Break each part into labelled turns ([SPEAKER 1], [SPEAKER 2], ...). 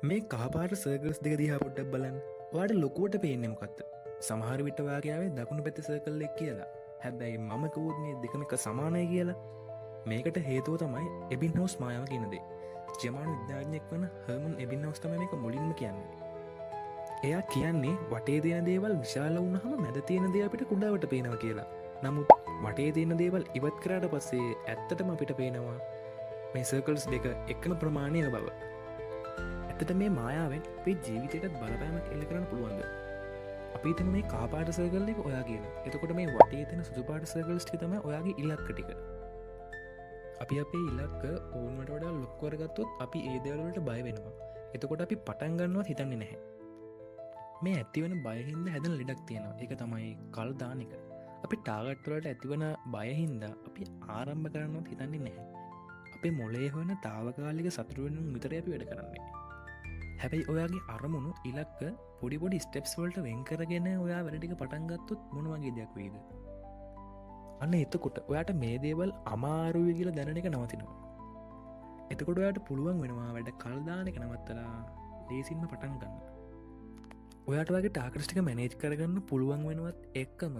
[SPEAKER 1] මේ කාපාට සර්කල්ස් දෙක දිහා පොඩ්ඩක් බලන්න. ඔයාට ලොකුවට පේන්නේ මොකක්ද? සමහර විට ඔයාගේ දකුණු පැත්තේ සර්කල් එක කියලා. හැබැයි මම කිව්වොත් මේ දෙකම එක සමානයි කියලා. මේකට හේතුව තමයි එබින්හවුස් මායාව කියන දේ. ජර්මන් විද්‍යාඥයෙක් වන හර්මන් එබින්හවුස් තමයි මේක මුලින්ම කියන්නේ. එයා කියන්නේ වටේ තියෙන දේවල් විශාල වුණාම මැද තියෙන දේ අපිට කුඩාවට පේනවා කියලා. නමුත් වටේ තියෙන දේවල් ඉවත් කරාට පස්සේ ඇත්තටම අපිට පේනවා මේ සර්කල්ස් දෙක එකම ප්‍රමාණයක බව. ඇත්තට මේ මායාවෙන් අපේ ජීවිතයටත් බලපෑමක් එල්ල කරන්න පුළුවන්ද? අපි හිතමු මේ කාපාට සර්කල් එක ඔයා කියලා. එතකොට මේ වටේ තියෙන සුදු පාට සර්කල්ස් ටික තමයි ඔයාගේ ඉලක්ක ටික. අපි අපේ ඉලක්ක ඕනකට වඩා ලොකු කරගත්තොත් අපි ඒ දේවල් වලට බය වෙනවා. එතකොට අපි පටන් ගන්නවත් හිතන්නේ නැහැ. මේ ඇතිවන බය හින්දා හැදෙන ලෙඩක් තියෙනවා. ඒක තමයි කල් දාන එක. අපි ටාගට් වලට ඇතිවන බය හින්දා අපි ආරම්භ කරන්නවත් හිතන්නේ නැහැ. අපේ මොලේ හොයන తాවකාලික සතුට වෙනුම් විතරයි අපි වැඩ කරන්නේ. හැබැයි ඔයාගේ අරමුණු ඉලක්ක පොඩිපොඩි ස්ටෙප්ස් වලට වෙන් කරගෙන ඔයා වැඩ ටික පටන් ගත්තොත් මොන වගේ දෙයක් වෙයිද? අන්න එතකොට ඔයාට මේ දේවල් අමාරුයි කියලා දැනෙන එක නවතිනවා. එතකොට ඔයාට පුළුවන් වෙනවා වැඩ කල් දාන එක නවත්තලා ලේසින්ම පටන් ගන්න. ඔයාට වගේ ටාගට්ස් ටික මැනේජ් කරගන්න පුළුවන් වෙනවත් එක්කම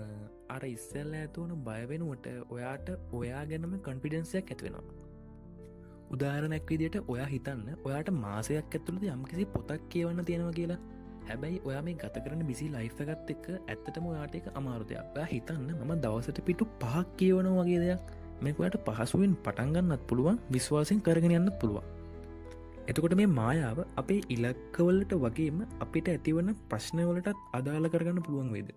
[SPEAKER 1] අර ඉස්සෙල්ලා ඇතිවන බය වෙනුවට ඔයාට ඔයා ගැනම කොන්ෆිඩන්ස් එකක් ඇති වෙනවා. උදාහරණයක් විදියට ඔයා හිතන්න ඔයාට මාසයක් ඇතුළත යම්කිසි පොතක් කියවන්න තියෙනවා කියලා. හැබැයි ඔයා මේ ගත කරන බිසි ලයිෆ් එකත් එක්ක ඇත්තටම ඔයාට ඒක අමාරු දෙයක්. ඔයා හිතන්න මම දවසට පිටු 5ක් කියවනවා වගේ දෙයක්. මේක ඔයාට පහසුවෙන් පටන් ගන්නත් පුළුවන්, විශ්වාසයෙන් කරගෙන යන්නත් පුළුවන්. එතකොට මේ මායාව අපේ ඉලක්කවලට වගේම අපිට ඇතිවන ප්‍රශ්නවලටත් අදාළ කරගන්න පුළුවන් වේද?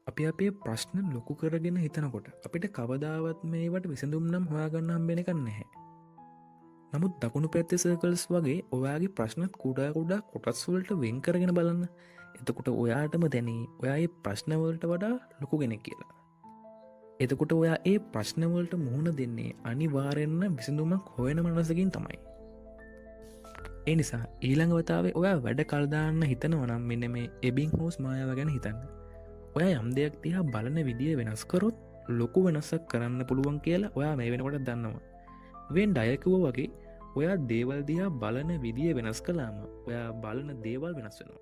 [SPEAKER 1] අපි අපේ ප්‍රශ්න ලොකු කරගෙන හිතනකොට අපිට කවදාවත් මේවට විසඳුම් නම් හොයාගන්න හම්බෙන එකක් නැහැ. නමුත් දකුණු පැත්තේ සර්කල්ස් වගේ ඔයාගේ ප්‍රශ්නත් කුඩා කුඩා කොටස් වලට වෙන් කරගෙන බලන්න. එතකොට ඔයාටම දැනේ ඔයා මේ ප්‍රශ්න වලට වඩා ලොකු කෙනෙක් කියලා. එතකොට ඔයා ඒ ප්‍රශ්න වලට මුහුණ දෙන්නේ අනිවාර්යෙන්ම විසඳුමක් හොයන මනසකින් තමයි. ඒ නිසා ඊළඟ වතාවේ ඔයා වැඩ කල් දාන්න හිතනවා නම් මෙන්න මේ එබින්හවුස් මායාව ගැන හිතන්න. ඔයා යම් දෙයක් දිහා බලන විදිය වෙනස් කරොත් ලොකු වෙනසක් කරන්න පුළුවන් කියලා ඔයා මේ වෙනකොට දන්නවා. වෙන් ඩයකුව වගේ ඔයා දේවල් දිහා බලන විදිය වෙනස් කළාම ඔයා බලන දේවල් වෙනස් වෙනවා.